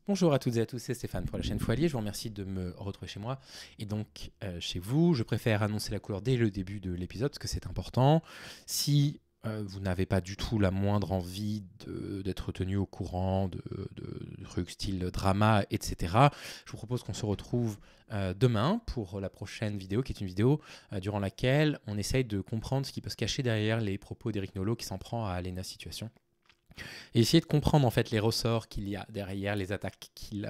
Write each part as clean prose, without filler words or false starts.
Bonjour à toutes et à tous, c'est Stéphane pour la chaîne Foilier. Je vous remercie de me retrouver chez moi et donc chez vous. Je préfère annoncer la couleur dès le début de l'épisode parce que c'est important. Si vous n'avez pas du tout la moindre envie d'être tenu au courant de trucs style drama, etc., je vous propose qu'on se retrouve demain pour la prochaine vidéo, qui est une vidéo durant laquelle on essaye de comprendre ce qui peut se cacher derrière les propos d'Éric Nolot qui s'en prend à Alena Situation. Et essayer de comprendre en fait les ressorts qu'il y a derrière, les attaques qu'il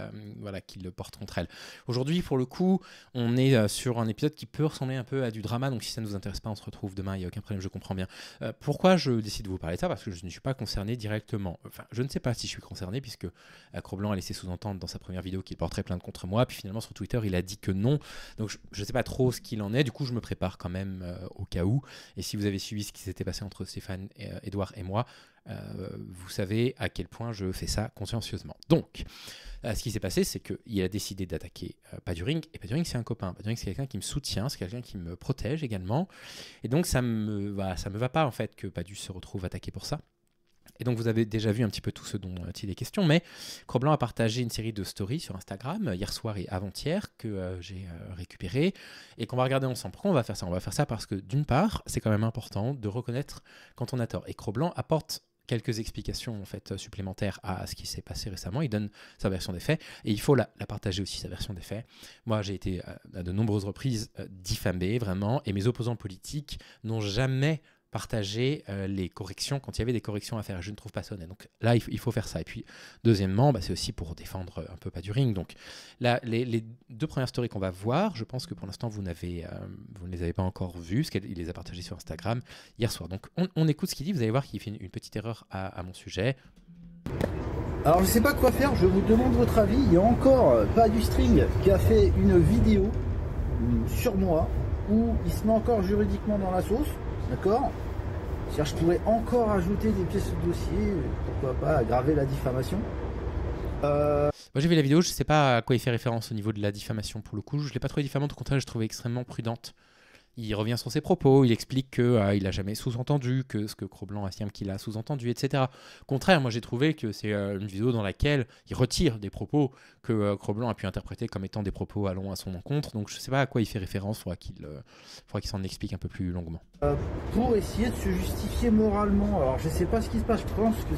porte contre elle. Aujourd'hui, pour le coup, on est sur un épisode qui peut ressembler un peu à du drama, donc si ça ne vous intéresse pas, on se retrouve demain, il n'y a aucun problème, je comprends bien. Pourquoi je décide de vous parler de ça? Parce que je ne suis pas concerné directement. Enfin, je ne sais pas si je suis concerné, puisque Cro-Blanc a laissé sous-entendre dans sa première vidéo qu'il porterait plainte contre moi, puis finalement sur Twitter, il a dit que non. Donc je ne sais pas trop ce qu'il en est, du coup je me prépare quand même au cas où. Et si vous avez suivi ce qui s'était passé entre Stéphane, Edouard et moi, vous savez à quel point je fais ça consciencieusement. Donc, ce qui s'est passé, c'est qu'il a décidé d'attaquer Paduring, et Paduring, c'est un copain. Paduring, c'est quelqu'un qui me soutient, c'est quelqu'un qui me protège également. Et donc, ça me va pas, en fait, que Padu se retrouve attaqué pour ça. Et donc, vous avez déjà vu un petit peu tout ce dont il est question, mais Cro-Blanc a partagé une série de stories sur Instagram, hier soir et avant-hier, que j'ai récupéré, et qu'on va regarder ensemble. Pourquoi on va faire ça? On va faire ça parce que, d'une part, c'est quand même important de reconnaître quand on a tort. Et Cro-Blanc apporte quelques explications en fait, supplémentaires à ce qui s'est passé récemment. Il donne sa version des faits et il faut la partager aussi, sa version des faits. Moi, j'ai été à de nombreuses reprises diffamé, vraiment, et mes opposants politiques n'ont jamais partagé les corrections quand il y avait des corrections à faire. Je ne trouve pas ça honnête. Donc là, il faut faire ça. Et puis, deuxièmement, c'est aussi pour défendre un peu Paduring. Donc là, les deux premières stories qu'on va voir, je pense que pour l'instant, vous ne les avez pas encore vues, parce qu'il les a partagées sur Instagram hier soir. Donc on écoute ce qu'il dit. Vous allez voir qu'il fait une petite erreur à mon sujet. Alors je sais pas quoi faire, je vous demande votre avis. Il y a encore Padustring qui a fait une vidéo sur moi où il se met encore juridiquement dans la sauce. D'accord. Je pourrais encore ajouter des pièces de dossier, pourquoi pas aggraver la diffamation. Moi j'ai vu la vidéo, je sais pas à quoi il fait référence au niveau de la diffamation pour le coup. Je l'ai pas trouvé diffamante, au contraire je l'ai trouvé extrêmement prudente. Il revient sur ses propos, il explique qu'il n'a jamais sous-entendu, que ce que Cro-Blanc affirme qu'il a sous-entendu, etc. Au contraire, moi j'ai trouvé que c'est une vidéo dans laquelle il retire des propos que Cro-Blanc a pu interpréter comme étant des propos allant à son encontre. Donc je ne sais pas à quoi il fait référence, il faudra qu'il s'en explique un peu plus longuement. Pour essayer de se justifier moralement. Alors je sais pas ce qui se passe, je pense que...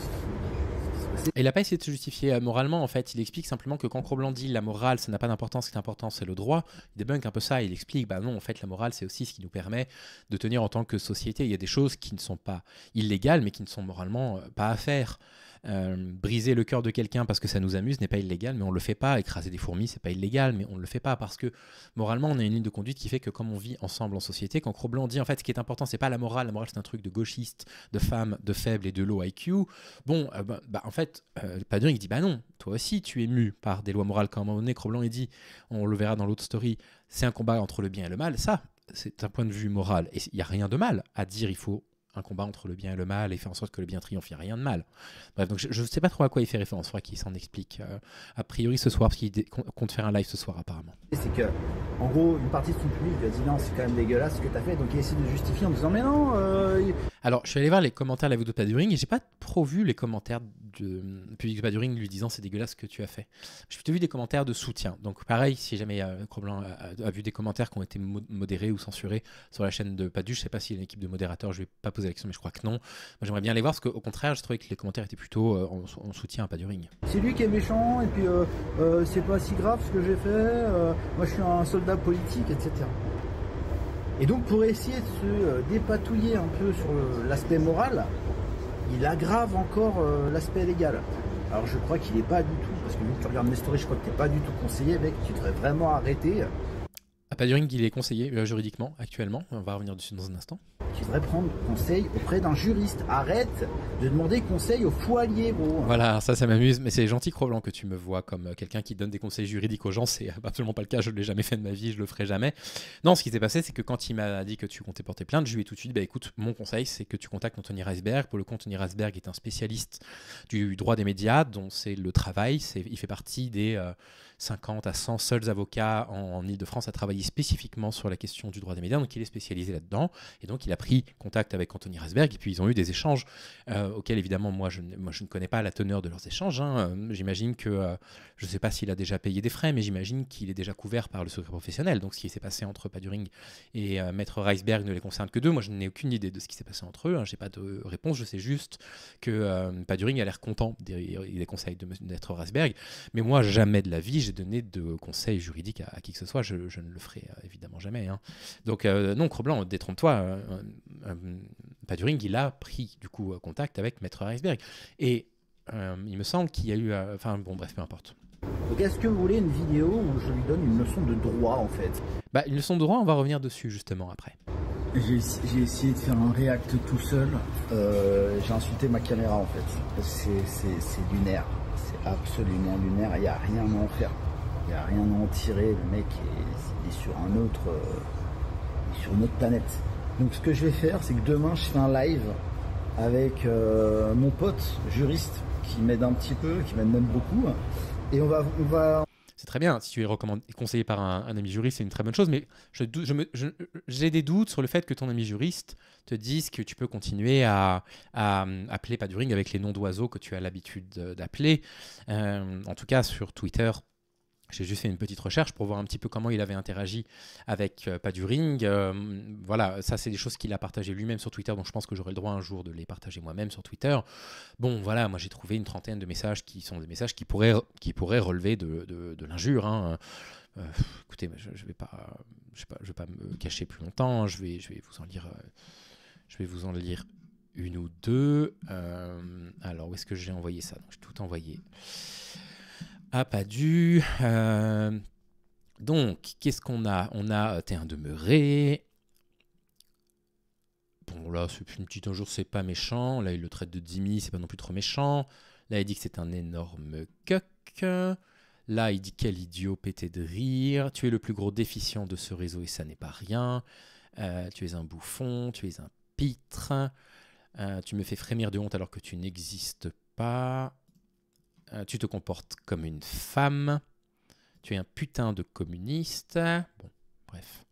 Il n'a pas essayé de se justifier moralement, en fait. Il explique simplement que quand Cro-Blanc dit la morale, ça n'a pas d'importance, ce qui est important, c'est le droit, il débunk un peu ça. Il explique, non, en fait, la morale, c'est aussi ce qui nous permet de tenir en tant que société. Il y a des choses qui ne sont pas illégales, mais qui ne sont moralement pas à faire. Briser le cœur de quelqu'un parce que ça nous amuse n'est pas illégal, mais on le fait pas. Écraser des fourmis, c'est pas illégal, mais on le fait pas parce que moralement, on a une ligne de conduite qui fait que comme on vit ensemble en société, quand Cro-Blanc dit en fait ce qui est important, c'est pas la morale c'est un truc de gauchiste, de femmes, de faibles et de low IQ. Bon, en fait, Paduring il dit non, toi aussi tu es mu par des lois morales. Quand à un moment donné, Cro-Blanc il dit, on le verra dans l'autre story, c'est un combat entre le bien et le mal. Ça, c'est un point de vue moral et il y a rien de mal à dire il faut un combat entre le bien et le mal et faire en sorte que le bien triomphe, il n'y a rien de mal. Bref, donc je ne sais pas trop à quoi il fait référence, il faudra qu'il s'en explique a priori ce soir, parce qu'il compte faire un live ce soir apparemment. C'est que, en gros, une partie de son public lui a dit non, c'est quand même dégueulasse ce que tu as fait, donc il essaie de justifier en disant mais non. Alors, je suis allé voir les commentaires de la vidéo de Paduring et j'ai pas trop vu les commentaires du public de Paduring lui disant c'est dégueulasse ce que tu as fait. J'ai plutôt vu des commentaires de soutien. Donc pareil, si jamais Cro-Blanc a vu des commentaires qui ont été modérés ou censurés sur la chaîne de Padu, je sais pas s'il y a une équipe de modérateurs, je vais pas poser la question, mais je crois que non. Moi j'aimerais bien les voir parce qu'au contraire, je trouvais que les commentaires étaient plutôt en soutien à Paduring. C'est lui qui est méchant et puis c'est pas si grave ce que j'ai fait, moi je suis un soldat politique, etc. Et donc pour essayer de se dépatouiller un peu sur l'aspect moral, il aggrave encore l'aspect légal. Alors je crois qu'il n'est pas du tout, parce que vu que tu regardes mes stories, je crois que tu n'es pas du tout conseillé, mec, tu devrais vraiment arrêter. À Paduring, il est conseillé juridiquement actuellement, on va revenir dessus dans un instant. Tu devrais prendre conseil auprès d'un juriste. Arrête de demander conseil au foilier, gros. Voilà, ça m'amuse, mais c'est gentil Cro-Blanc que tu me vois comme quelqu'un qui donne des conseils juridiques aux gens. C'est absolument pas le cas, je ne l'ai jamais fait de ma vie, je le ferai jamais. Non, ce qui s'est passé, c'est que quand il m'a dit que tu comptais porter plainte, je lui ai tout de suite dit, écoute, mon conseil, c'est que tu contactes Anthony Reisberg. Pour le coup, Anthony Reisberg est un spécialiste du droit des médias, dont c'est le travail. Il fait partie des 50 à 100 seuls avocats en Ile-de-France à travailler spécifiquement sur la question du droit des médias, donc il est spécialisé là-dedans, et donc il a pris contact avec Anthony Rasberg, et puis ils ont eu des échanges auxquels évidemment moi je ne connais pas la teneur de leurs échanges, hein. J'imagine que, je ne sais pas s'il a déjà payé des frais, mais j'imagine qu'il est déjà couvert par le secret professionnel, donc ce qui s'est passé entre Paduring et Maître Rasberg ne les concerne que d'eux. Moi je n'ai aucune idée de ce qui s'est passé entre eux, hein. Je n'ai pas de réponse, je sais juste que Paduring a l'air content des conseils de Maître Rasberg, mais moi jamais de la vie j'ai donné de conseils juridiques à qui que ce soit, je ne le ferai évidemment jamais, hein. Donc non, Cro-Blanc, détrompe-toi, Paduring il a pris du coup contact avec Maître Rasberg, et il me semble qu'il y a eu, enfin bon bref, peu importe. Donc est-ce que vous voulez une vidéo où je lui donne une leçon de droit en fait? Bah, une leçon de droit, on va revenir dessus justement après. J'ai essayé de faire un react tout seul, j'ai insulté ma caméra en fait. C'est lunaire, c'est absolument lunaire, il n'y a rien à en faire. Il n'y a rien à en tirer, le mec est sur une autre planète. Donc ce que je vais faire, c'est que demain je fais un live avec mon pote juriste qui m'aide un petit peu, qui m'aide même beaucoup. Et on va... C'est très bien, si tu es conseillé par un ami juriste, c'est une très bonne chose, mais j'ai des doutes sur le fait que ton ami juriste te dise que tu peux continuer à appeler Paduring avec les noms d'oiseaux que tu as l'habitude d'appeler. En tout cas, sur Twitter, j'ai juste fait une petite recherche pour voir un petit peu comment il avait interagi avec Paduring. Voilà, ça c'est des choses qu'il a partagées lui-même sur Twitter, donc je pense que j'aurai le droit un jour de les partager moi-même sur Twitter. Bon, voilà, moi j'ai trouvé une trentaine de messages qui sont des messages qui pourraient relever de l'injure, hein. Écoutez, je vais pas me cacher plus longtemps. Je vais vous en lire une ou deux. Alors, où est-ce que j'ai envoyé ça? Donc, j'ai tout envoyé. Ah, pas dû. Donc, qu'est-ce qu'on a? On a t'es un demeuré. Bon, là, c'est une petite injure, c'est pas méchant. Là, il le traite de Dimi, c'est pas non plus trop méchant. Là, il dit que c'est un énorme cuck. Là, il dit quel idiot pété de rire. Tu es le plus gros déficient de ce réseau et ça n'est pas rien. Tu es un bouffon, tu es un pitre. Tu me fais frémir de honte alors que tu n'existes pas. Tu te comportes comme une femme. Tu es un putain de communiste. Bon, bref.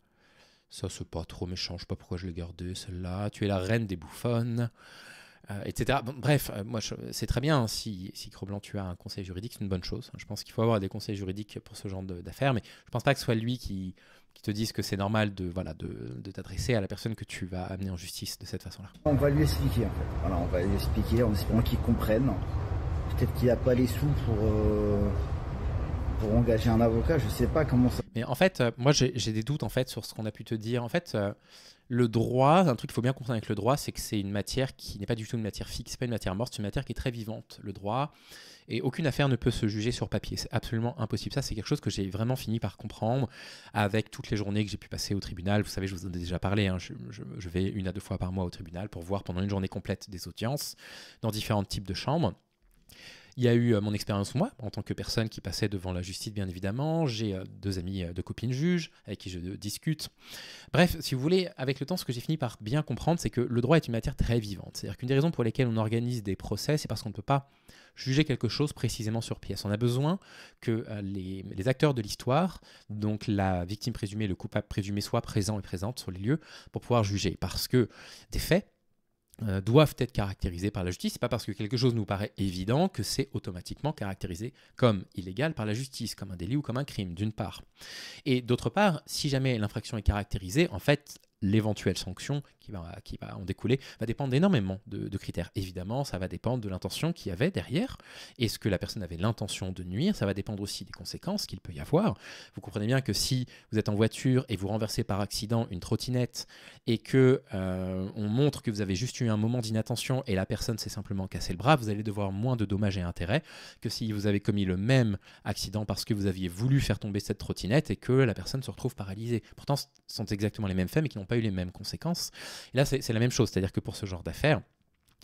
Ça, c'est pas trop méchant. Je sais pas pourquoi je l'ai gardé, celle-là. Tu es la reine des bouffonnes, etc. Bon, bref, moi, c'est très bien. Si Cro-Blanc, tu as un conseil juridique, c'est une bonne chose. Je pense qu'il faut avoir des conseils juridiques pour ce genre d'affaires, mais je pense pas que ce soit lui qui te dise que c'est normal de t'adresser à la personne que tu vas amener en justice de cette façon-là. On va lui expliquer, en fait. Voilà, on va lui expliquer en espérant qu'il comprenne. Peut-être qu'il n'a pas les sous pour engager un avocat, je sais pas comment ça... Mais en fait, moi j'ai des doutes en fait sur ce qu'on a pu te dire. En fait, le droit, un truc qu'il faut bien comprendre avec le droit, c'est que c'est une matière qui n'est pas du tout une matière fixe, c'est pas une matière morte, c'est une matière qui est très vivante, le droit. Et aucune affaire ne peut se juger sur papier, c'est absolument impossible. Ça, c'est quelque chose que j'ai vraiment fini par comprendre avec toutes les journées que j'ai pu passer au tribunal. Vous savez, je vous en ai déjà parlé, hein, je vais 1 à 2 fois par mois au tribunal pour voir pendant une journée complète des audiences dans différents types de chambres. Il y a eu mon expérience moi, en tant que personne qui passait devant la justice, bien évidemment. J'ai 2 amis, 2 copines juges avec qui je discute. Bref, si vous voulez, avec le temps, ce que j'ai fini par bien comprendre, c'est que le droit est une matière très vivante. C'est-à-dire qu'une des raisons pour lesquelles on organise des procès, c'est parce qu'on ne peut pas juger quelque chose précisément sur pièce. On a besoin que les acteurs de l'histoire, donc la victime présumée, le coupable présumé, soient présents et présentes sur les lieux pour pouvoir juger. Parce que des faits doivent être caractérisés par la justice. C'est pas parce que quelque chose nous paraît évident que c'est automatiquement caractérisé comme illégal par la justice, comme un délit ou comme un crime, d'une part. Et d'autre part, si jamais l'infraction est caractérisée, en fait, l'éventuelle sanction qui va en découler va dépendre énormément de critères. Évidemment, ça va dépendre de l'intention qu'il y avait derrière. Est-ce que la personne avait l'intention de nuire? Ça va dépendre aussi des conséquences qu'il peut y avoir. Vous comprenez bien que si vous êtes en voiture et vous renversez par accident une trottinette et que on montre que vous avez juste eu un moment d'inattention et la personne s'est simplement cassé le bras, vous allez devoir moins de dommages et intérêts que si vous avez commis le même accident parce que vous aviez voulu faire tomber cette trottinette et que la personne se retrouve paralysée. Pourtant, ce sont exactement les mêmes faits mais qui n'ont pas eu les mêmes conséquences. Et là, c'est la même chose, c'est-à-dire que pour ce genre d'affaires,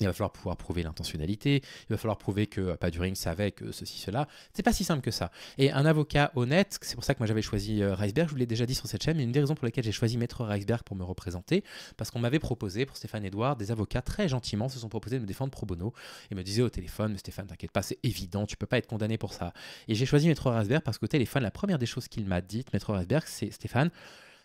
Il va falloir pouvoir prouver l'intentionnalité, il va falloir prouver que Paduring savait que ceci, cela. C'est pas si simple que ça. Et un avocat honnête, c'est pour ça que moi j'avais choisi Reisberg, je vous l'ai déjà dit sur cette chaîne, mais une des raisons pour lesquelles j'ai choisi Maître Reisberg pour me représenter, parce qu'on m'avait proposé, pour Stéphane Edouard, des avocats très gentiment se sont proposés de me défendre pro bono et me disaient au téléphone, mais Stéphane, t'inquiète pas, c'est évident, tu peux pas être condamné pour ça. Et j'ai choisi Maître Reisberg parce qu'au téléphone, la première des choses qu'il m'a dit, Maître Reisberg, c'est Stéphane,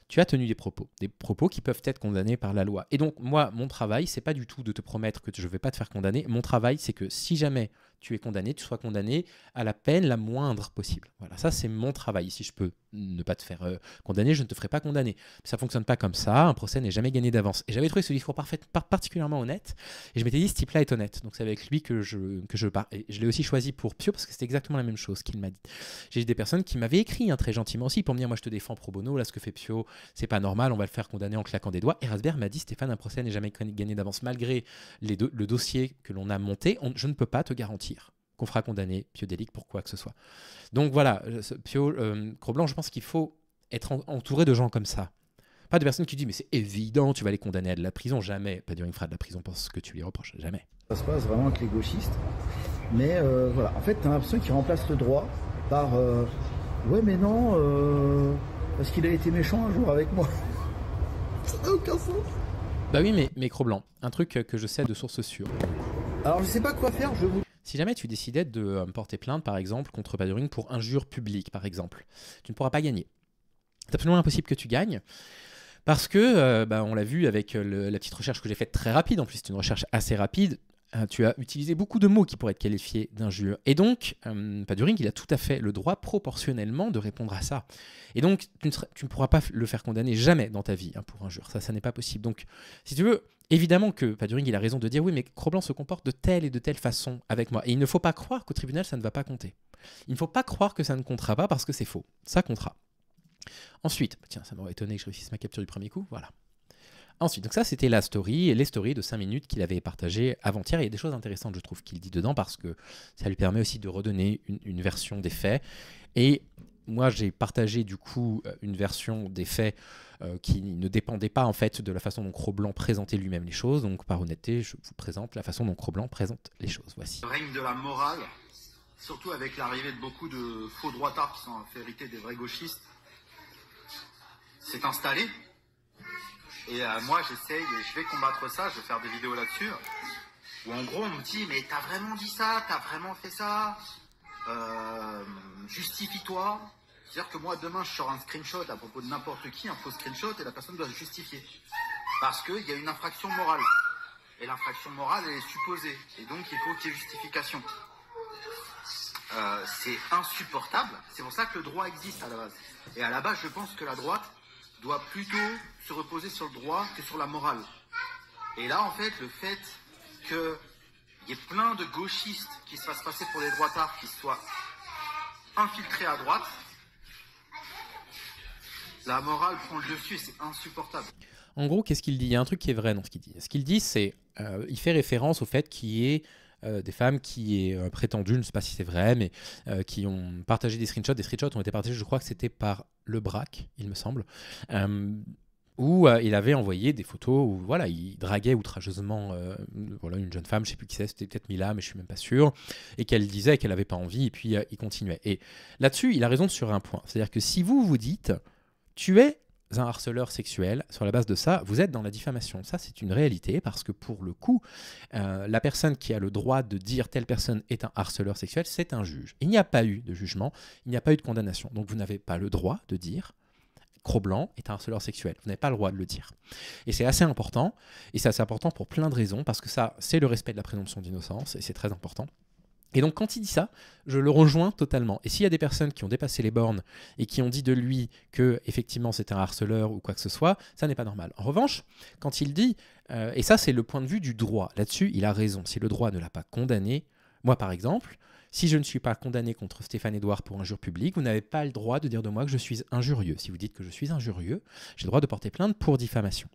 tu as tenu des propos qui peuvent être condamnés par la loi. Et donc, moi, mon travail, c'est pas du tout de te promettre que je ne vais pas te faire condamner. Mon travail, c'est que si jamais tu es condamné, tu sois condamné à la peine la moindre possible. Voilà, ça, c'est mon travail. Si je peux ne pas te faire condamner, je ne te ferai pas condamner. Ça ne fonctionne pas comme ça. Un procès n'est jamais gagné d'avance. Et j'avais trouvé ce discours particulièrement honnête. Et je m'étais dit, ce type-là est honnête. Donc, c'est avec lui que je pars. Et je l'ai aussi choisi pour Pio parce que c'était exactement la même chose qu'il m'a dit. J'ai eu des personnes qui m'avaient écrit très gentiment aussi pour me dire, moi, je te défends pro bono. Là, ce que fait Pio, c'est pas normal. On va le faire condamner en claquant des doigts. Et Reisberg m'a dit, Stéphane, un procès n'est jamais gagné d'avance. Malgré le dossier que l'on a monté, je ne peux pas te garantir qu'on fera condamner Pio Delic pour quoi que ce soit. Donc voilà, Pio Cro-Blanc, je pense qu'il faut être entouré de gens comme ça. Pas de personnes qui disent mais c'est évident, tu vas les condamner à de la prison. Jamais. Paduring fera de la prison pour ce que tu lui reproches. Jamais. Ça se passe vraiment avec les gauchistes. Mais voilà, en fait, tu as l'impression qu'ils remplacent le droit par ouais, mais non, parce qu'il a été méchant un jour avec moi. Ça n'a aucun sens. Bah oui, mais Cro-Blanc, un truc que je sais de source sûre. Alors, je sais pas quoi faire, je vous. Si jamais tu décidais de porter plainte, par exemple, contre Paduring pour injure publique, par exemple, tu ne pourras pas gagner. C'est absolument impossible que tu gagnes. Parce que, on l'a vu avec la petite recherche que j'ai faite très rapide, en plus c'est une recherche assez rapide, tu as utilisé beaucoup de mots qui pourraient être qualifiés d'injure. Et donc, Paduring, il a tout à fait le droit proportionnellement de répondre à ça. Et donc, tu ne pourras pas le faire condamner jamais dans ta vie pour injure. Ça n'est pas possible. Donc, si tu veux, évidemment que Paduring, il a raison de dire oui, mais Cro-Blanc se comporte de telle et de telle façon avec moi. Et il ne faut pas croire qu'au tribunal, ça ne va pas compter. Il ne faut pas croire que ça ne comptera pas parce que c'est faux. Ça comptera. Ensuite, tiens, ça m'aurait étonné que je réussisse ma capture du premier coup. Voilà. Ensuite, donc ça c'était la story et les stories de 5 minutes qu'il avait partagées avant-hier. Il y a des choses intéressantes, je trouve, qu'il dit dedans parce que ça lui permet aussi de redonner une version des faits. Et moi, j'ai partagé du coup une version des faits qui ne dépendait pas en fait de la façon dont Cro-Blanc présentait lui-même les choses. Donc par honnêteté, je vous présente la façon dont Cro-Blanc présente les choses. Voici. Le règne de la morale, surtout avec l'arrivée de beaucoup de faux droitards qui sont fait hériter des vrais gauchistes, s'est installé. Et moi j'essaye et je vais combattre ça, je vais faire des vidéos là-dessus, où en gros on me dit mais t'as vraiment dit ça, t'as vraiment fait ça, justifie-toi. C'est-à-dire que moi demain je sors un screenshot à propos de n'importe qui, un faux screenshot, et la personne doit se justifier. Parce qu'il y a une infraction morale. Et l'infraction morale elle est supposée. Et donc il faut qu'il y ait justification. C'est insupportable, c'est pour ça que le droit existe à la base. Et à la base je pense que la droite doit plutôt se reposer sur le droit que sur la morale. Et là, en fait, le fait qu'il y ait plein de gauchistes qui se fassent passer pour des droitards, qui soient infiltrés à droite, la morale prend le dessus et c'est insupportable. En gros, qu'est-ce qu'il dit ? Il y a un truc qui est vrai dans ce qu'il dit. Ce qu'il dit, c'est il fait référence au fait qu'il y ait des femmes qui est prétendu, je ne sais pas si c'est vrai, mais qui ont partagé des screenshots. Des screenshots ont été partagés, je crois que c'était par Le Brac, il me semble, où il avait envoyé des photos où voilà, il draguait outrageusement voilà, une jeune femme, je ne sais plus qui c'est, c'était peut-être Mila, mais je ne suis même pas sûr, et qu'elle disait qu'elle n'avait pas envie, et puis il continuait. Et là-dessus, il a raison sur un point. C'est-à-dire que si vous vous dites, tu es un harceleur sexuel, sur la base de ça, vous êtes dans la diffamation. Ça, c'est une réalité parce que pour le coup, la personne qui a le droit de dire telle personne est un harceleur sexuel, c'est un juge. Il n'y a pas eu de jugement, il n'y a pas eu de condamnation. Donc vous n'avez pas le droit de dire Cro-Blanc est un harceleur sexuel. Vous n'avez pas le droit de le dire. Et c'est assez important, et c'est assez important pour plein de raisons, parce que ça, c'est le respect de la présomption d'innocence, et c'est très important. Et donc quand il dit ça, je le rejoins totalement. Et s'il y a des personnes qui ont dépassé les bornes et qui ont dit de lui que effectivement c'était un harceleur ou quoi que ce soit, ça n'est pas normal. En revanche, quand il dit, et ça c'est le point de vue du droit, là-dessus il a raison, si le droit ne l'a pas condamné, moi par exemple, si je ne suis pas condamné contre Stéphane Edouard pour injure publique, vous n'avez pas le droit de dire de moi que je suis injurieux. Si vous dites que je suis injurieux, j'ai le droit de porter plainte pour diffamation.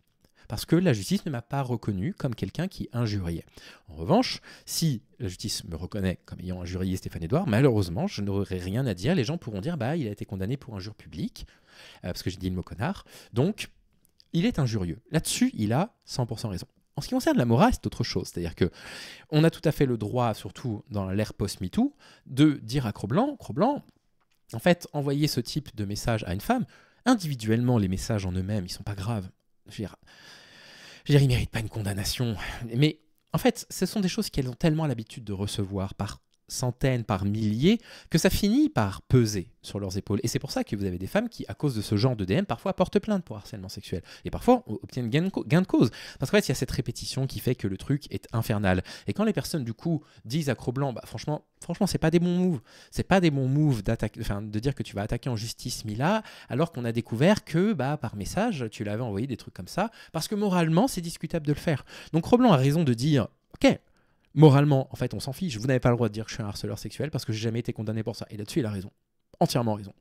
Parce que la justice ne m'a pas reconnu comme quelqu'un qui injuriait. En revanche, si la justice me reconnaît comme ayant injurié Stéphane Edouard, malheureusement, je n'aurai rien à dire. Les gens pourront dire bah, il a été condamné pour injure publique, parce que j'ai dit le mot connard, donc il est injurieux. Là-dessus, il a 100% raison. En ce qui concerne la morale, c'est autre chose. C'est-à-dire que on a tout à fait le droit, surtout dans l'ère post-MeToo, de dire à Cro-Blanc, en fait, envoyer ce type de message à une femme, individuellement, les messages en eux-mêmes, ils sont pas graves. Je veux dire, ils méritent pas une condamnation. Mais en fait, ce sont des choses qu'elles ont tellement l'habitude de recevoir par centaines, par milliers, que ça finit par peser sur leurs épaules. Et c'est pour ça que vous avez des femmes qui, à cause de ce genre de DM, parfois portent plainte pour harcèlement sexuel. Et parfois obtiennent gain de cause. Parce qu'en fait, il y a cette répétition qui fait que le truc est infernal. Et quand les personnes, du coup, disent à Cro-Blanc, bah, franchement, c'est pas des bons moves. C'est pas des bons moves de dire que tu vas attaquer en justice Mila, alors qu'on a découvert que, bah, par message, tu l'avais envoyé des trucs comme ça, parce que moralement, c'est discutable de le faire. Donc Cro-Blanc a raison de dire, ok, moralement, en fait, on s'en fiche. Vous n'avez pas le droit de dire que je suis un harceleur sexuel parce que j'ai jamais été condamné pour ça. Et là-dessus, il a raison. Entièrement raison.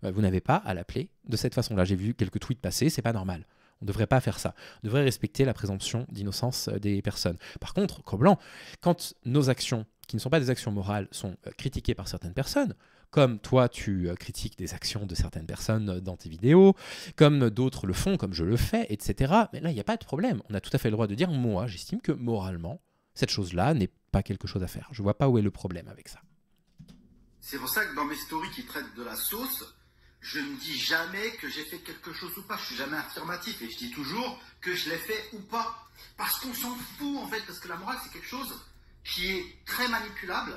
Vous n'avez pas à l'appeler de cette façon-là. J'ai vu quelques tweets passer, c'est pas normal. On ne devrait pas faire ça. On devrait respecter la présomption d'innocence des personnes. Par contre, Cro-Blanc, quand nos actions, qui ne sont pas des actions morales, sont critiquées par certaines personnes, comme toi, tu critiques des actions de certaines personnes dans tes vidéos, comme d'autres le font, comme je le fais, etc. Mais là, il n'y a pas de problème. On a tout à fait le droit de dire, moi, j'estime que moralement, cette chose-là n'est pas quelque chose à faire. Je vois pas où est le problème avec ça. C'est pour ça que dans mes stories qui traitent de la sauce, je ne dis jamais que j'ai fait quelque chose ou pas. Je suis jamais affirmatif et je dis toujours que je l'ai fait ou pas. Parce qu'on s'en fout en fait, parce que la morale c'est quelque chose qui est très manipulable,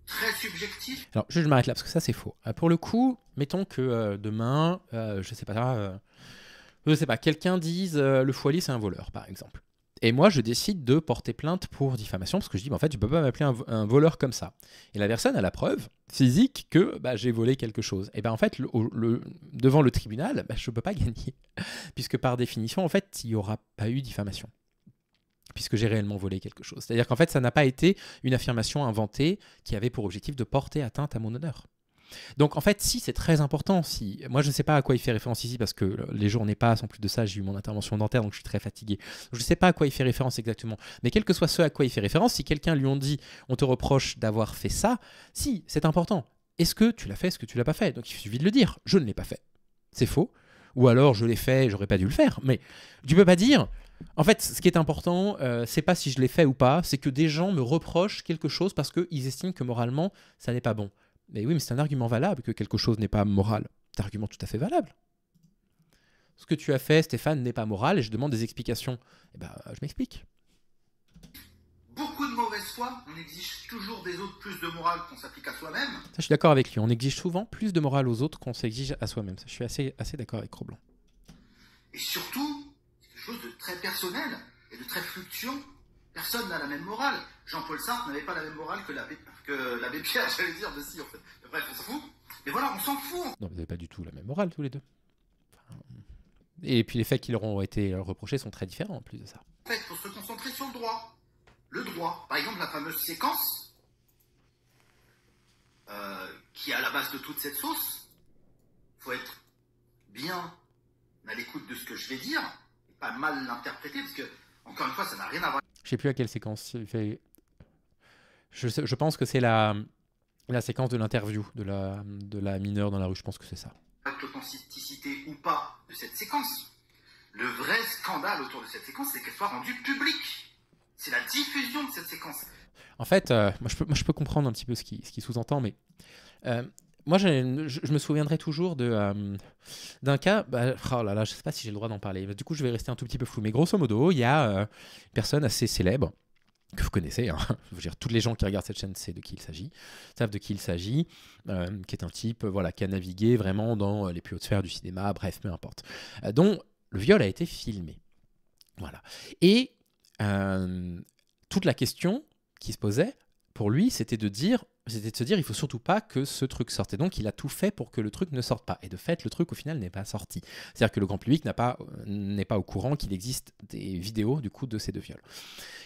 très subjectif. Alors je m'arrête là parce que ça c'est faux. Pour le coup, mettons que demain, je sais pas, quelqu'un dise le Fouali c'est un voleur par exemple. Et moi, je décide de porter plainte pour diffamation parce que je dis, en fait, tu peux pas m'appeler un voleur comme ça. Et la personne a la preuve physique que j'ai volé quelque chose. Et en fait, devant le tribunal, je peux pas gagner. Puisque par définition, en fait, il n'y aura pas eu diffamation. Puisque j'ai réellement volé quelque chose. C'est-à-dire qu'en fait, ça n'a pas été une affirmation inventée qui avait pour objectif de porter atteinte à mon honneur. Donc en fait, si c'est très important, moi je ne sais pas à quoi il fait référence ici parce que les journées passent, en plus de ça j'ai eu mon intervention dentaire donc je suis très fatigué, donc je ne sais pas à quoi il fait référence exactement, mais quel que soit ce à quoi il fait référence, si quelqu'un lui ont dit on te reproche d'avoir fait ça, si c'est important, est-ce que tu l'as fait, est-ce que tu l'as pas fait, donc il suffit de le dire, je ne l'ai pas fait, c'est faux, ou alors je l'ai fait, j'aurais pas dû le faire, mais tu peux pas dire. En fait, ce qui est important, c'est pas si je l'ai fait ou pas, c'est que des gens me reprochent quelque chose parce qu'ils estiment que moralement ça n'est pas bon. Mais oui, mais c'est un argument valable que quelque chose n'est pas moral. C'est un argument tout à fait valable. Ce que tu as fait, Stéphane, n'est pas moral et je demande des explications. Je m'explique. Beaucoup de mauvaise foi, on exige toujours des autres plus de morale qu'on s'applique à soi-même. Ça, je suis d'accord avec lui. On exige souvent plus de morale aux autres qu'on s'exige à soi-même. Ça, je suis assez d'accord avec Cro-Blanc. Et surtout, c'est quelque chose de très personnel et de très fluctuant. Personne n'a la même morale. Jean-Paul Sartre n'avait pas la même morale que l'abbé Pierre, j'allais dire, mais si, en fait. Bref, on s'en fout. Mais voilà, on s'en fout. Non, vous n'avez pas du tout la même morale, tous les deux. Et puis les faits qui leur ont été reprochés sont très différents, en plus de ça. En fait, il faut se concentrer sur le droit. Le droit. Par exemple, la fameuse séquence qui est à la base de toute cette sauce. Il faut être bien à l'écoute de ce que je vais dire et pas mal l'interpréter parce que, encore une fois, ça n'a rien à voir. Je sais plus à quelle séquence il fait. Je pense que c'est la séquence de l'interview de la mineure dans la rue. Je pense que c'est ça. Avec l'authenticité ou pas de cette séquence. Le vrai scandale autour de cette séquence, c'est qu'elle soit rendue publique. C'est la diffusion de cette séquence. En fait, moi je peux comprendre un petit peu ce qui sous-entend, mais moi je me souviendrai toujours d'un cas. Oh là là, je sais pas si j'ai le droit d'en parler. Du coup, je vais rester un tout petit peu flou. Mais grosso modo, il y a une personne assez célèbre que vous connaissez, hein. Je veux dire, tous les gens qui regardent cette chaîne savent de qui il s'agit, qui est un type qui a navigué vraiment dans les plus hautes sphères du cinéma, bref, peu importe, dont le viol a été filmé. Voilà. Et toute la question qui se posait pour lui, c'était de se dire, il faut surtout pas que ce truc sorte. Et donc, il a tout fait pour que le truc ne sorte pas. Et de fait, le truc, au final, n'est pas sorti. C'est-à-dire que le grand public n'est pas au courant qu'il existe des vidéos, du coup, de ces deux viols.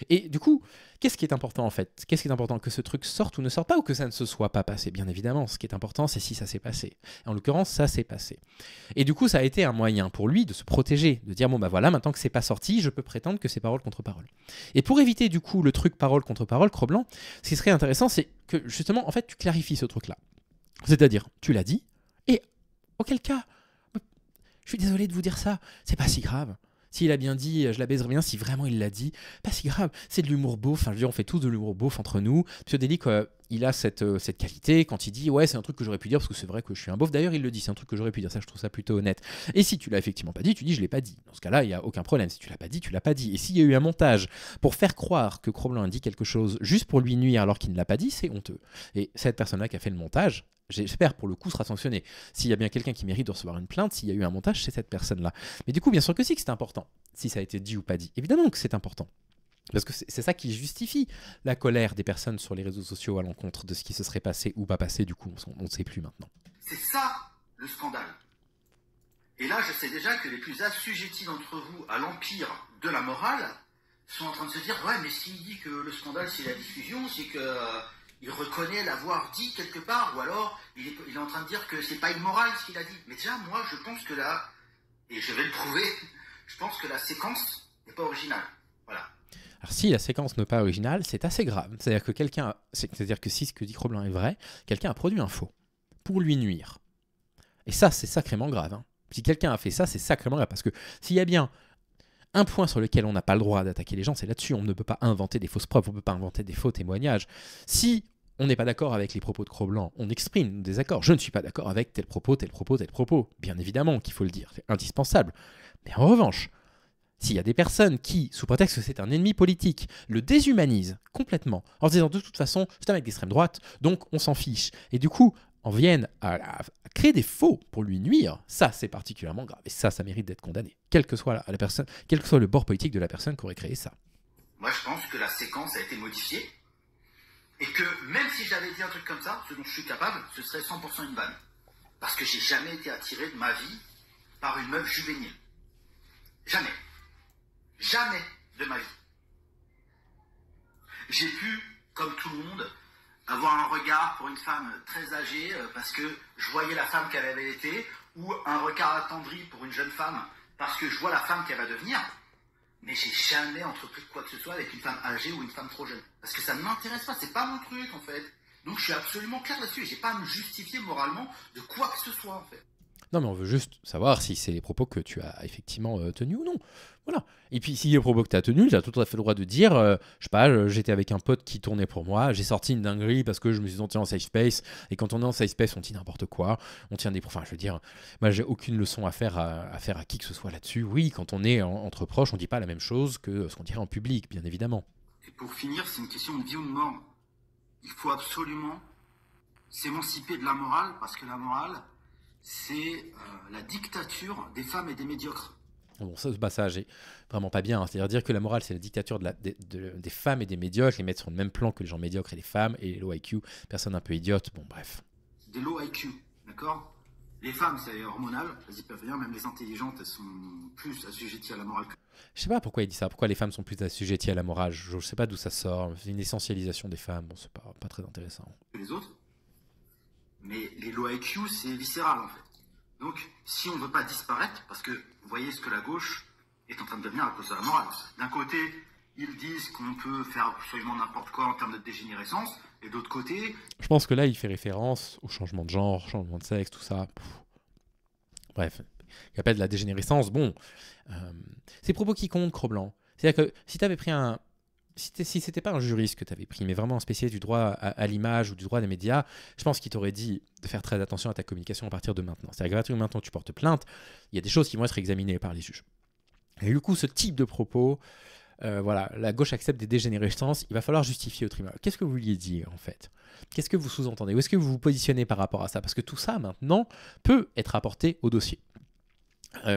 Et du coup, qu'est-ce qui est important, en fait ? Qu'est-ce qui est important ? Que ce truc sorte ou ne sorte pas, ou que ça ne se soit pas passé ? Bien évidemment, ce qui est important, c'est si ça s'est passé. En l'occurrence, ça s'est passé. Et du coup, ça a été un moyen pour lui de se protéger, de dire, voilà, maintenant que c'est pas sorti, je peux prétendre que c'est parole contre parole. Et pour éviter, du coup, le truc parole contre parole, Cro-Blanc, ce qui serait intéressant, c'est que, justement, en fait, tu clarifies ce truc-là. C'est-à-dire, tu l'as dit, et auquel cas, je suis désolé de vous dire ça, c'est pas si grave. S'il a bien dit je la baiserai bien, si vraiment il l'a dit, pas si grave. C'est de l'humour beauf. Enfin, je veux dire, on fait tous de l'humour beauf entre nous. Psychodélique, il a cette qualité quand il dit ouais, c'est un truc que j'aurais pu dire parce que c'est vrai que je suis un beauf. D'ailleurs, il le dit, c'est un truc que j'aurais pu dire. Ça, je trouve ça plutôt honnête. Et si tu l'as effectivement pas dit, tu dis je l'ai pas dit. Dans ce cas-là, il y a aucun problème. Si tu l'as pas dit, tu l'as pas dit. Et s'il y a eu un montage pour faire croire que Cro-Blanc a dit quelque chose juste pour lui nuire alors qu'il ne l'a pas dit, c'est honteux. Et cette personne-là qui a fait le montage, j'espère pour le coup sera sanctionnée. S'il y a bien quelqu'un qui mérite de recevoir une plainte, s'il y a eu un montage, c'est cette personne-là. Mais du coup, bien sûr que c'est important. Si ça a été dit ou pas dit, évidemment que c'est important. Parce que c'est ça qui justifie la colère des personnes sur les réseaux sociaux à l'encontre de ce qui se serait passé ou pas passé, du coup, on ne sait plus maintenant. C'est ça le scandale. Et là, je sais déjà que les plus assujettis d'entre vous à l'empire de la morale sont en train de se dire « Ouais, mais s'il dit que le scandale, c'est la diffusion, c'est qu'il reconnaît l'avoir dit quelque part, ou alors il est en train de dire que c'est pas immoral ce qu'il a dit. » Mais déjà, moi, je pense que là, et je vais le prouver, je pense que la séquence n'est pas originale. Voilà. Alors si la séquence n'est pas originale, c'est assez grave. C'est-à-dire que si ce que dit Cro-Blanc est vrai, quelqu'un a produit un faux pour lui nuire. Et ça, c'est sacrément grave. Hein. Si quelqu'un a fait ça, c'est sacrément grave. Parce que s'il y a bien un point sur lequel on n'a pas le droit d'attaquer les gens, c'est là-dessus. On ne peut pas inventer des fausses preuves, on ne peut pas inventer des faux témoignages. Si on n'est pas d'accord avec les propos de Cro-Blanc, on exprime nos désaccords. Je ne suis pas d'accord avec tel propos, tel propos, tel propos. Bien évidemment qu'il faut le dire, c'est indispensable. Mais en revanche, s'il y a des personnes qui, sous prétexte que c'est un ennemi politique, le déshumanisent complètement, en se disant de toute façon, c'est un mec d'extrême droite, donc on s'en fiche, et du coup, en viennent à créer des faux pour lui nuire, ça c'est particulièrement grave, et ça mérite d'être condamné, quelle que soit la personne, quel que soit le bord politique de la personne qui aurait créé ça. Moi je pense que la séquence a été modifiée, et que même si j'avais dit un truc comme ça, ce dont je suis capable, ce serait 100% une vanne. Parce que j'ai jamais été attiré de ma vie par une meuf juvénile. Jamais. Jamais de ma vie. J'ai pu, comme tout le monde, avoir un regard pour une femme très âgée parce que je voyais la femme qu'elle avait été, ou un regard attendri pour une jeune femme parce que je vois la femme qu'elle va devenir. Mais j'ai jamais entrepris quoi que ce soit avec une femme âgée ou une femme trop jeune. Parce que ça ne m'intéresse pas, c'est pas mon truc en fait. Donc je suis absolument clair là-dessus et j'ai pas à me justifier moralement de quoi que ce soit en fait. Non, mais on veut juste savoir si c'est les propos que tu as effectivement tenus ou non. Voilà. Et puis, si les propos que tu as tenus, tu as tout à fait le droit de dire, je sais pas, j'étais avec un pote qui tournait pour moi, j'ai sorti une dinguerie parce que je me suis senti en safe space. Et quand on est en safe space, on dit n'importe quoi. On tient des... Enfin, je veux dire, moi, j'ai aucune leçon à faire à qui que ce soit là-dessus. Oui, quand on est entre proches, on dit pas la même chose que ce qu'on dirait en public, bien évidemment. Et pour finir, c'est une question de vie ou de mort. Il faut absolument s'émanciper de la morale parce que la morale, c'est la dictature des femmes et des médiocres. Bon, ça, j'ai vraiment pas bien. Hein. C'est-à-dire dire que la morale, c'est la dictature des femmes et des médiocres, les mettre sur le même plan que les gens médiocres et les femmes, et les low IQ, personnes un peu idiotes. Bon, bref. Des low IQ, d'accord ? Les femmes, c'est hormonal, elles y peuvent rien, même les intelligentes, elles sont plus assujetties à la morale que... Je sais pas pourquoi il dit ça, pourquoi les femmes sont plus assujetties à la morale. Je sais pas d'où ça sort. C'est une essentialisation des femmes, bon, c'est pas très intéressant. Que les autres. Mais les low IQ, c'est viscéral en fait. Donc, si on ne veut pas disparaître, parce que vous voyez ce que la gauche est en train de devenir à cause de la morale. D'un côté, ils disent qu'on peut faire absolument n'importe quoi en termes de dégénérescence, et d'autre côté... Je pense que là, il fait référence au changement de genre, changement de sexe, tout ça. Bref, il appelle de la dégénérescence. Bon, c'est propos qui comptent, Cro-Blanc. C'est-à-dire que si tu avais pris un... Si c'était pas un juriste que tu avais pris, mais vraiment un spécialiste du droit à l'image ou du droit des médias, je pense qu'il t'aurait dit de faire très attention à ta communication à partir de maintenant. C'est-à-dire qu'à partir de maintenant tu portes plainte, il y a des choses qui vont être examinées par les juges. Et du coup, ce type de propos, voilà, la gauche accepte des dégénérescences, il va falloir justifier au tribunal. Qu'est-ce que vous vouliez dire en fait ? Qu'est-ce que vous sous-entendez ? Où est-ce que vous vous positionnez par rapport à ça ? Parce que tout ça, maintenant, peut être apporté au dossier.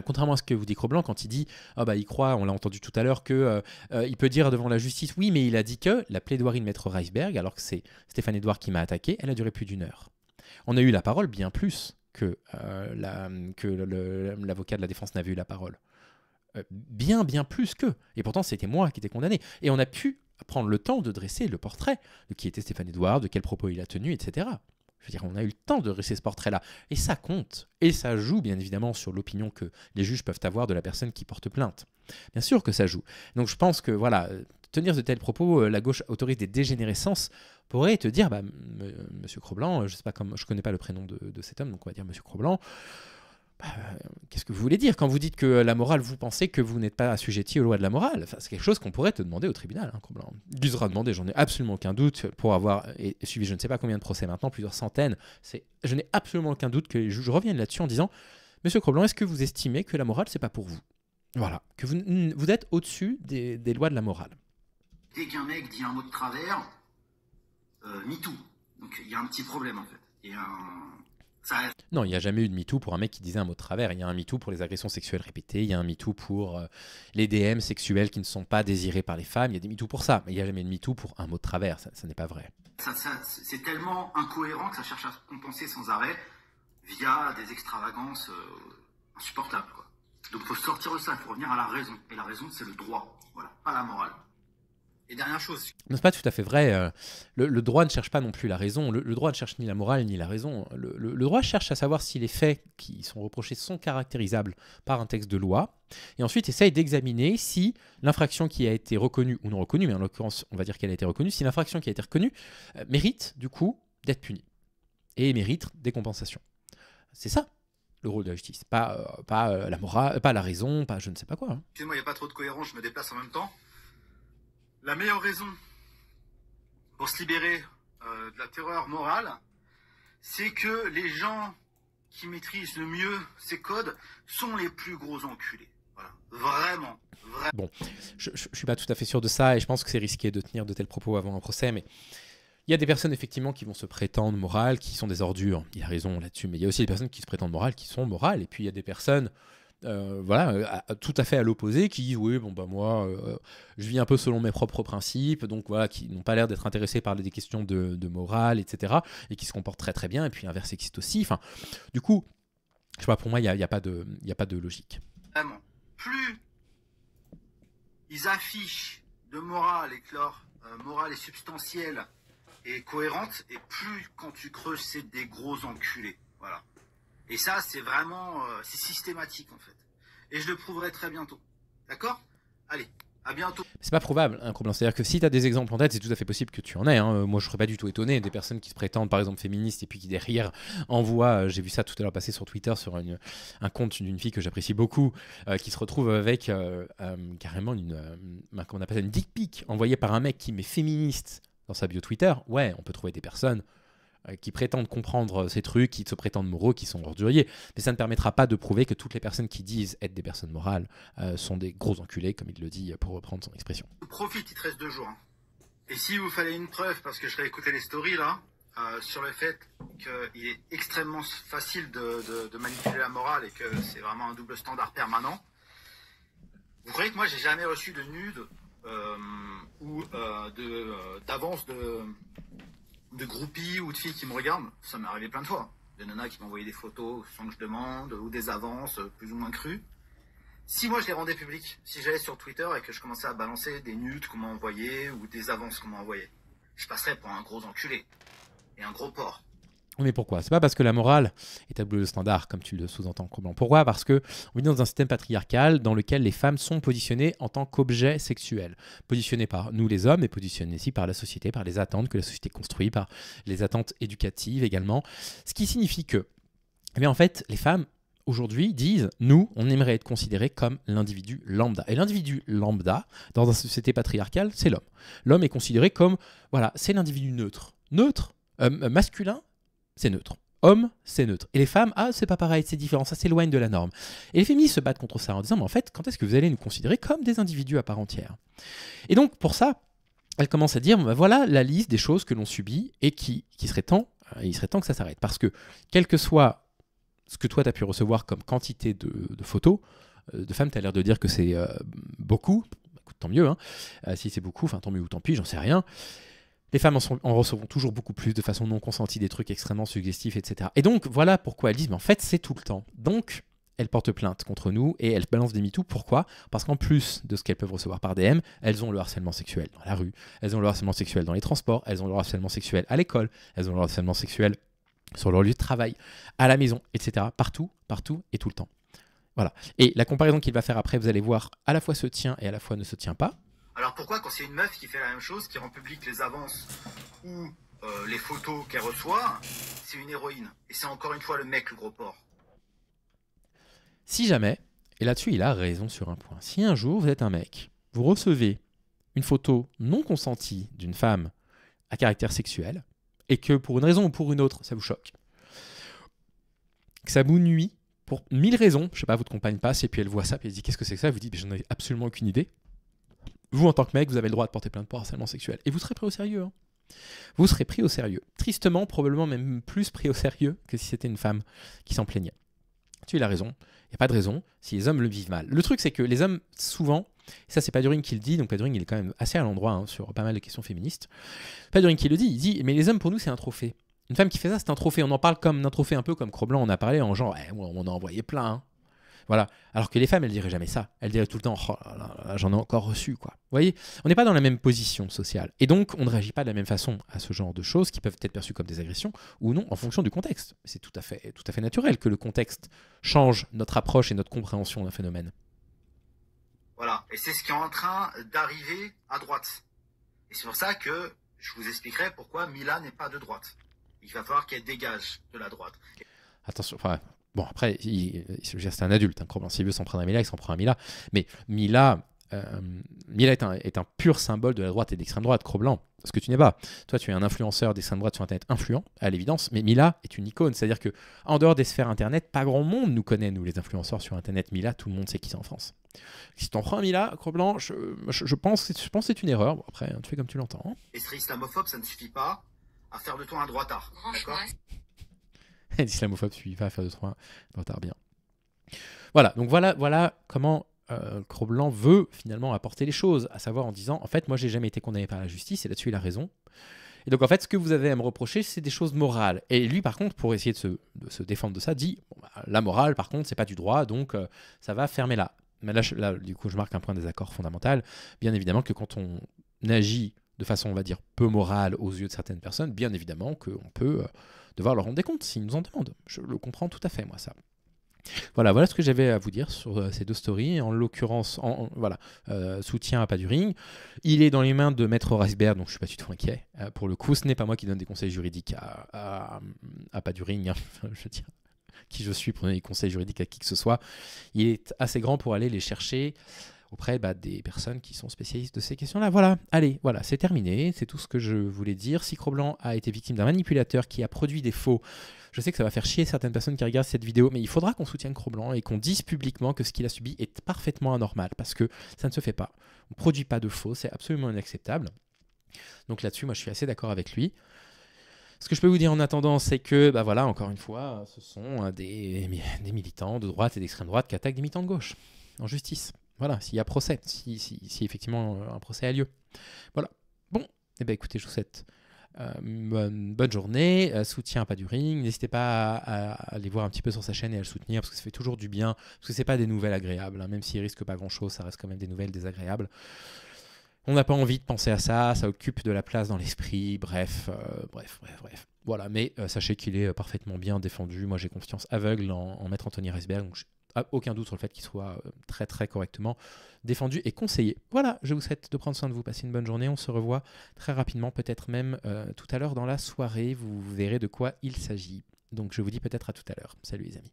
Contrairement à ce que vous dit Cro-Blanc quand il dit il croit, on l'a entendu tout à l'heure, que il peut dire devant la justice oui, mais il a dit que la plaidoirie de Maître Reisberg, alors que c'est Stéphane Edouard qui m'a attaqué, elle a duré plus d'1 heure. On a eu la parole bien plus que l'avocat de la défense n'avait eu la parole. Bien plus que. Et pourtant, c'était moi qui étais condamné. Et on a pu prendre le temps de dresser le portrait de qui était Stéphane Edouard, de quels propos il a tenu, etc. Je veux dire, on a eu le temps de dresser ce portrait-là. Et ça compte. Et ça joue, bien évidemment, sur l'opinion que les juges peuvent avoir de la personne qui porte plainte. Bien sûr que ça joue. Donc je pense que, voilà, tenir de tels propos, la gauche autorise des dégénérescences, pourrait te dire, Monsieur Cro-Blanc, je sais pas je connais pas le prénom de cet homme, donc on va dire Monsieur Cro-Blanc, Qu'est-ce que vous voulez dire quand vous dites que la morale, vous pensez que vous n'êtes pas assujetti aux lois de la morale? Enfin, c'est quelque chose qu'on pourrait te demander au tribunal. Hein, il sera demandé, j'en ai absolument aucun doute, pour avoir suivi je ne sais pas combien de procès maintenant, plusieurs centaines. Je n'ai absolument aucun doute que les juges reviennent là-dessus en disant « Monsieur Cro-Blanc, est-ce que vous estimez que la morale, c'est pas pour vous ?» Voilà, que vous êtes au-dessus des lois de la morale. Dès qu'un mec dit un mot de travers, MeToo. Donc il y a un petit problème en fait. Il y a Non, il n'y a jamais eu de MeToo pour un mec qui disait un mot de travers. Il y a un MeToo pour les agressions sexuelles répétées, il y a un MeToo pour les DM sexuels qui ne sont pas désirés par les femmes, il y a des MeToo pour ça, mais il n'y a jamais de MeToo pour un mot de travers, ça n'est pas vrai. C'est tellement incohérent que ça cherche à se compenser sans arrêt via des extravagances insupportables, quoi. Donc il faut sortir de ça, il faut revenir à la raison. Et la raison, c'est le droit, voilà, pas la morale. Et dernière chose. Non, c'est pas tout à fait vrai. Le droit ne cherche pas non plus la raison. Le droit ne cherche ni la morale ni la raison. Le droit cherche à savoir si les faits qui sont reprochés sont caractérisables par un texte de loi. Et ensuite, essaye d'examiner si l'infraction qui a été reconnue ou non reconnue, mais en l'occurrence, on va dire qu'elle a été reconnue, si l'infraction qui a été reconnue mérite du coup d'être punie et mérite des compensations. C'est ça le rôle de la justice. Pas la morale, pas la raison, pas je ne sais pas quoi. Hein. Excusez-moi, il n'y a pas trop de cohérence, je me déplace en même temps. La meilleure raison pour se libérer de la terreur morale, c'est que les gens qui maîtrisent le mieux ces codes sont les plus gros enculés. Voilà. Vraiment. Bon, je ne suis pas tout à fait sûr de ça et je pense que c'est risqué de tenir de tels propos avant un procès, mais il y a des personnes effectivement qui vont se prétendre morales, qui sont des ordures. Il a raison là-dessus, mais il y a aussi des personnes qui se prétendent morales, qui sont morales, et puis il y a des personnes tout à fait à l'opposé, qui disent oui, bon bah moi, je vis un peu selon mes propres principes, donc voilà, qui n'ont pas l'air d'être intéressés par des questions de morale, etc., et qui se comportent très très bien, et puis l'inverse existe aussi. Enfin, du coup, je sais pas, pour moi, il y a pas de logique. Vraiment, plus ils affichent de morale et que leur morale est substantielle et cohérente, et plus quand tu creuses, c'est des gros enculés. Voilà. Et ça, c'est vraiment, c'est systématique en fait. Et je le prouverai très bientôt. D'accord ? Allez, à bientôt. C'est pas probable, hein, Cro-Blanc. C'est-à-dire que si tu as des exemples en tête, c'est tout à fait possible que tu en aies. Hein. Moi, je serais pas du tout étonné des personnes qui se prétendent, par exemple, féministes et puis qui derrière envoient, j'ai vu ça tout à l'heure passer sur Twitter, sur un compte d'une fille que j'apprécie beaucoup, qui se retrouve avec carrément comment on appelle ça, une dick pic envoyée par un mec qui met féministe dans sa bio Twitter. Ouais, on peut trouver des personnes qui prétendent comprendre ces trucs, qui se prétendent moraux, qui sont orduriers. Mais ça ne permettra pas de prouver que toutes les personnes qui disent être des personnes morales sont des gros enculés, comme il le dit, pour reprendre son expression. Profite, il te reste 2 jours. Hein. Et si vous fallait une preuve, parce que je vais écouter les stories là, sur le fait qu'il est extrêmement facile de manipuler la morale et que c'est vraiment un double standard permanent, vous croyez que moi j'ai jamais reçu de nude ou d'avance de groupies ou de filles qui me regardent? Ça m'est arrivé plein de fois. Des nanas qui m'envoyaient des photos sans que je demande, ou des avances plus ou moins crues. Si moi je les rendais publiques, si j'allais sur Twitter et que je commençais à balancer des nudes qu'on m'a envoyées ou des avances qu'on m'a envoyées, je passerais pour un gros enculé et un gros porc. Mais pourquoi? C'est pas parce que la morale est le standard, comme tu le sous-entends, Cro-Blanc. Pourquoi? Parce qu'on vit dans un système patriarcal dans lequel les femmes sont positionnées en tant qu'objets sexuels. Positionnées par nous les hommes, mais positionnées aussi par la société, par les attentes que la société construit, par les attentes éducatives également. Ce qui signifie que, eh bien, en fait, les femmes, aujourd'hui, disent, nous, on aimerait être considérés comme l'individu lambda. Et l'individu lambda, dans une société patriarcale, c'est l'homme. L'homme est considéré comme, voilà, c'est l'individu neutre. Neutre, masculin, c'est neutre. Homme, c'est neutre. Et les femmes, c'est pas pareil, c'est différent, ça s'éloigne de la norme. Et les féministes se battent contre ça en disant, mais en fait, quand est-ce que vous allez nous considérer comme des individus à part entière? Et donc, pour ça, elles commencent à dire, voilà la liste des choses que l'on subit et il serait temps que ça s'arrête. Parce que, quel que soit ce que toi, tu as pu recevoir comme quantité de photos, de femmes, tu as l'air de dire que c'est beaucoup, écoute, tant mieux, hein. Si c'est beaucoup, tant mieux ou tant pis, j'en sais rien. Les femmes en recevront toujours beaucoup plus de façon non consentie, des trucs extrêmement suggestifs, etc. Et donc, voilà pourquoi elles disent, mais en fait, c'est tout le temps. Donc, elles portent plainte contre nous et elles balancent des MeToo. Pourquoi? Parce qu'en plus de ce qu'elles peuvent recevoir par DM, elles ont le harcèlement sexuel dans la rue, elles ont le harcèlement sexuel dans les transports, elles ont le harcèlement sexuel à l'école, elles ont le harcèlement sexuel sur leur lieu de travail, à la maison, etc. Partout et tout le temps. Voilà. Et la comparaison qu'il va faire après, vous allez voir, à la fois se tient et à la fois ne se tient pas. Alors pourquoi quand c'est une meuf qui fait la même chose, qui rend public les avances ou les photos qu'elle reçoit, c'est une héroïne? Et c'est encore une fois le mec le gros porc. Si jamais, et là-dessus il a raison sur un point, si un jour vous êtes un mec, vous recevez une photo non consentie d'une femme à caractère sexuel, et que pour une raison ou pour une autre, ça vous choque, que ça vous nuit pour 1000 raisons, je sais pas, votre compagne passe et puis elle voit ça, puis elle dit qu'est-ce que c'est que ça, vous dites j'en ai absolument aucune idée. Vous, en tant que mec, vous avez le droit de porter plainte pour harcèlement sexuel. Et vous serez pris au sérieux. Hein. Vous serez pris au sérieux. Tristement, probablement même plus pris au sérieux que si c'était une femme qui s'en plaignait. Tu as raison. Il n'y a pas de raison si les hommes le vivent mal. Le truc, c'est que les hommes, souvent, et ça c'est Paduring qui le dit, donc Paduring il est quand même assez à l'endroit hein, sur pas mal de questions féministes. Paduring qui le dit, il dit, mais les hommes pour nous c'est un trophée. Une femme qui fait ça c'est un trophée. On en parle comme d'un trophée un peu comme Cro-Blanc en a parlé en genre, on en a envoyé plein. Hein. Voilà. Alors que les femmes, elles diraient jamais ça. Elles diraient tout le temps, oh là, j'en ai encore reçu, quoi. Vous voyez, on n'est pas dans la même position sociale. Et donc, on ne réagit pas de la même façon à ce genre de choses qui peuvent être perçues comme des agressions ou non, en fonction du contexte. C'est tout à fait naturel que le contexte change notre approche et notre compréhension d'un phénomène. Voilà. Et c'est ce qui est en train d'arriver à droite. Et c'est pour ça que je vous expliquerai pourquoi Mila n'est pas de droite. Il va falloir qu'elle dégage de la droite. Attention, enfin... Bon, après, c'est un adulte. Hein, Cro-Blanc, s'il veut s'en prendre à Mila, il s'en prend à Mila. Mais Mila est un pur symbole de la droite et de l'extrême droite, Cro-Blanc. Ce que tu n'es pas. Toi, tu es un influenceur d'extrême droite sur Internet influent, à l'évidence. Mais Mila est une icône. C'est-à-dire qu'en dehors des sphères Internet, pas grand monde nous connaît, nous, les influenceurs sur Internet. Mila, tout le monde sait qui c'est en France. Si tu t'en prends à Mila, Cro-Blanc, je pense que c'est une erreur. Bon, après, tu fais comme tu l'entends. Hein. Et serait islamophobe, ça ne suffit pas à faire de toi un droitard. D'accord ? L'islamophobe suffit pas à faire de toi un retard bien. Voilà, donc voilà comment Cro-Blanc veut finalement apporter les choses, à savoir en disant, en fait, moi, j'ai jamais été condamné par la justice, et là-dessus, il a raison. Et donc, en fait, ce que vous avez à me reprocher, c'est des choses morales. Et lui, par contre, pour essayer de se défendre de ça, dit, bon, bah, la morale, par contre, c'est pas du droit, donc ça va fermer là. Mais là, du coup, je marque un point de désaccord fondamental. Bien évidemment que quand on agit de façon, on va dire, peu morale aux yeux de certaines personnes, bien évidemment qu'on peut devoir leur rendre des comptes s'ils nous en demandent. Je le comprends tout à fait, moi, ça. Voilà ce que j'avais à vous dire sur ces deux stories. En l'occurrence, soutien à Paduring. Il est dans les mains de Maître Reisberg, donc je ne suis pas du tout inquiet. Pour le coup, ce n'est pas moi qui donne des conseils juridiques à Paduring. Hein. Je veux dire, qui je suis pour donner des conseils juridiques à qui que ce soit. Il est assez grand pour aller les chercher auprès des personnes qui sont spécialistes de ces questions-là. Voilà, allez, voilà, c'est terminé, c'est tout ce que je voulais dire. Si Cro-Blanc a été victime d'un manipulateur qui a produit des faux, je sais que ça va faire chier certaines personnes qui regardent cette vidéo, mais il faudra qu'on soutienne Cro-Blanc et qu'on dise publiquement que ce qu'il a subi est parfaitement anormal, parce que ça ne se fait pas. On ne produit pas de faux, c'est absolument inacceptable. Donc là-dessus, moi je suis assez d'accord avec lui. Ce que je peux vous dire en attendant, c'est que, voilà, encore une fois, ce sont des militants de droite et d'extrême droite qui attaquent des militants de gauche, en justice. Voilà, s'il y a procès, si effectivement un procès a lieu. Voilà. Bon, écoutez, je vous souhaite une bonne journée, soutien à Paduring. N'hésitez pas à aller voir un petit peu sur sa chaîne et à le soutenir, parce que ça fait toujours du bien, parce que c'est pas des nouvelles agréables, hein. Même s'il risque pas grand-chose, ça reste quand même des nouvelles désagréables. On n'a pas envie de penser à ça, ça occupe de la place dans l'esprit, bref. Voilà, mais sachez qu'il est parfaitement bien défendu. Moi, j'ai confiance aveugle en Maître Anthony Reisberg, donc aucun doute sur le fait qu'il soit très très correctement défendu et conseillé. Voilà, je vous souhaite de prendre soin de vous, passez une bonne journée, on se revoit très rapidement, peut-être même tout à l'heure dans la soirée, vous verrez de quoi il s'agit. Donc je vous dis peut-être à tout à l'heure. Salut les amis.